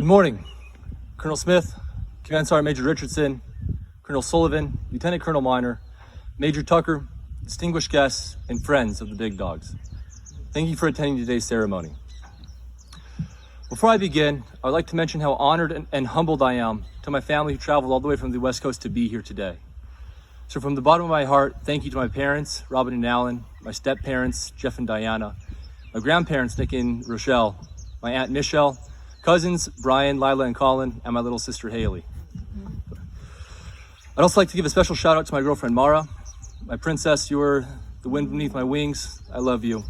Good morning, Colonel Smith, Command Sergeant Major Richardson, Colonel Sullivan, Lieutenant Colonel Minor, Major Tucker, distinguished guests, and friends of the Big Dogs. Thank you for attending today's ceremony. Before I begin, I would like to mention how honored and humbled I am to my family who traveled all the way from the West Coast to be here today. So from the bottom of my heart, thank you to my parents, Robin and Alan, my step-parents, Jeff and Diana, my grandparents, Nick and Rochelle, my Aunt Michelle, cousins, Brian, Lila, and Colin, and my little sister, Haley. I'd also like to give a special shout out to my girlfriend, Mara. My princess, you're the wind beneath my wings. I love you,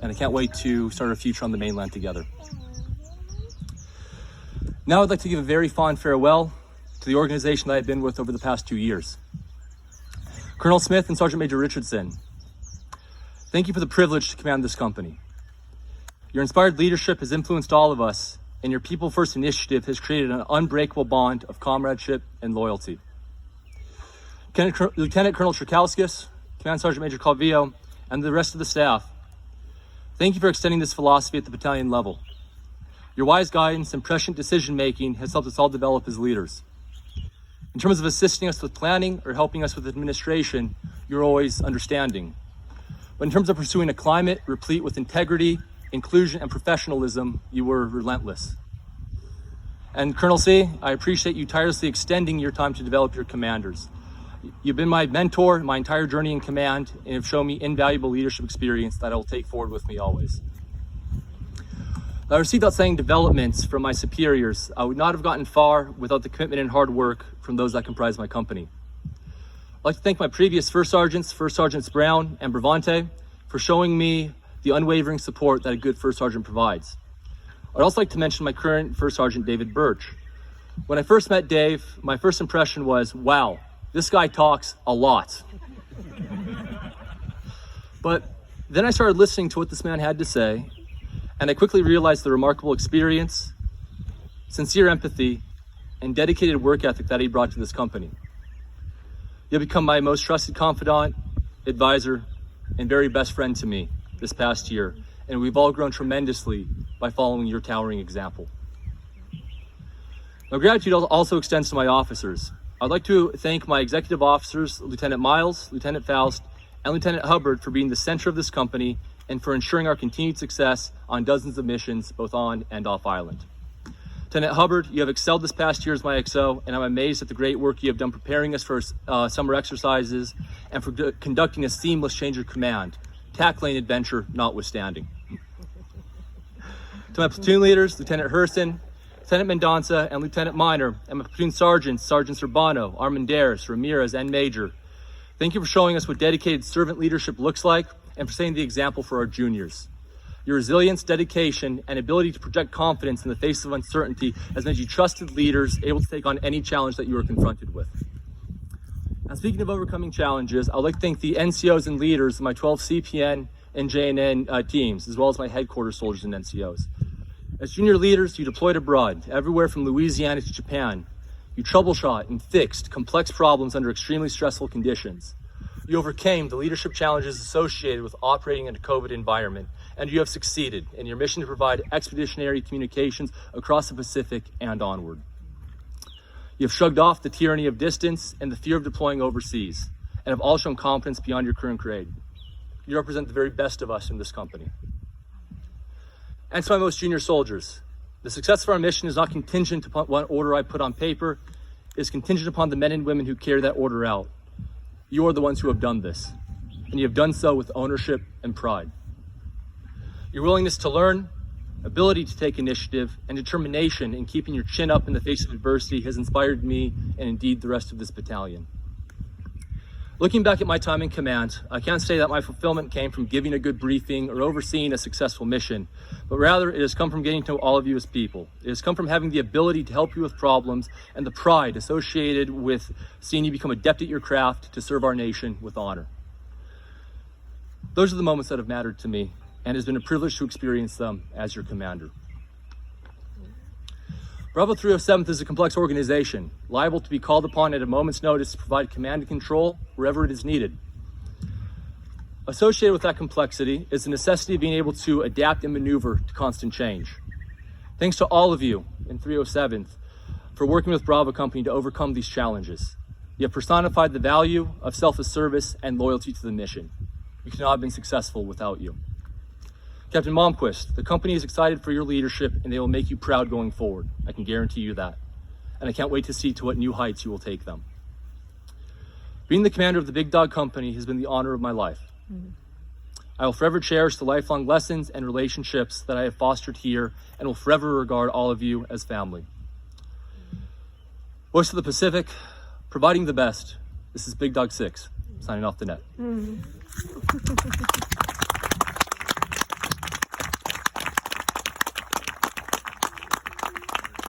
and I can't wait to start our future on the mainland together. Now I'd like to give a very fond farewell to the organization that I've been with over the past 2 years. Colonel Smith and Sergeant Major Richardson, thank you for the privilege to command this company. Your inspired leadership has influenced all of us, and your People First initiative has created an unbreakable bond of comradeship and loyalty. Lieutenant Colonel Trakauskas, Command Sergeant Major Calvillo, and the rest of the staff, thank you for extending this philosophy at the battalion level. Your wise guidance and prescient decision-making has helped us all develop as leaders. In terms of assisting us with planning or helping us with administration, you're always understanding. But in terms of pursuing a climate replete with integrity, inclusion, and professionalism, you were relentless. And Colonel C, I appreciate you tirelessly extending your time to develop your commanders. You've been my mentor my entire journey in command and have shown me invaluable leadership experience that I will take forward with me always. I received outstanding developments from my superiors. I would not have gotten far without the commitment and hard work from those that comprise my company. I'd like to thank my previous First Sergeants Brown and Bravante, for showing me the unwavering support that a good First Sergeant provides. I'd also like to mention my current First Sergeant, David Birch. When I first met Dave, my first impression was, wow, this guy talks a lot. But then I started listening to what this man had to say, and I quickly realized the remarkable experience, sincere empathy, and dedicated work ethic that he brought to this company. You've become my most trusted confidant, advisor, and very best friend to me this past year, and we've all grown tremendously by following your towering example. My gratitude also extends to my officers. I'd like to thank my executive officers, Lieutenant Miles, Lieutenant Faust, and Lieutenant Hubbard for being the center of this company and for ensuring our continued success on dozens of missions, both on and off island. Lieutenant Hubbard, you have excelled this past year as my XO, and I'm amazed at the great work you have done preparing us for summer exercises and for conducting a seamless change of command, tackling adventure notwithstanding. To my platoon leaders, Lieutenant Herson, Lieutenant Mendonça, and Lieutenant Minor, and my platoon sergeants, Sergeants Urbano, Armendariz, Ramirez, and Major, thank you for showing us what dedicated servant leadership looks like and for setting the example for our juniors. Your resilience, dedication, and ability to project confidence in the face of uncertainty has made you trusted leaders able to take on any challenge that you are confronted with. Now, speaking of overcoming challenges, I'd like to thank the NCOs and leaders of my 12 CPN and JNN teams, as well as my headquarters soldiers and NCOs. As junior leaders, you deployed abroad, everywhere from Louisiana to Japan. You troubleshot and fixed complex problems under extremely stressful conditions. You overcame the leadership challenges associated with operating in a COVID environment, and you have succeeded in your mission to provide expeditionary communications across the Pacific and onward. You have shrugged off the tyranny of distance and the fear of deploying overseas, and have all shown competence beyond your current grade. You represent the very best of us in this company. And to my most junior soldiers, the success of our mission is not contingent upon what order I put on paper. It is contingent upon the men and women who carry that order out. You are the ones who have done this, and you have done so with ownership and pride. Your willingness to learn, ability to take initiative, and determination in keeping your chin up in the face of adversity has inspired me and indeed the rest of this battalion. Looking back at my time in command, I can't say that my fulfillment came from giving a good briefing or overseeing a successful mission, but rather it has come from getting to know all of you as people. It has come from having the ability to help you with problems and the pride associated with seeing you become adept at your craft to serve our nation with honor. Those are the moments that have mattered to me, and it has been a privilege to experience them as your commander. Bravo 307th is a complex organization, liable to be called upon at a moment's notice to provide command and control wherever it is needed. Associated with that complexity is the necessity of being able to adapt and maneuver to constant change. Thanks to all of you, and 307th for working with Bravo Company to overcome these challenges. You have personified the value of selfless service and loyalty to the mission. We could not have been successful without you. Captain Malmquist, the company is excited for your leadership and they will make you proud going forward. I can guarantee you that. And I can't wait to see to what new heights you will take them. Being the commander of the Big Dog Company has been the honor of my life. I will forever cherish the lifelong lessons and relationships that I have fostered here and will forever regard all of you as family. Voice of the Pacific, providing the best. This is Big Dog 6, signing off the net.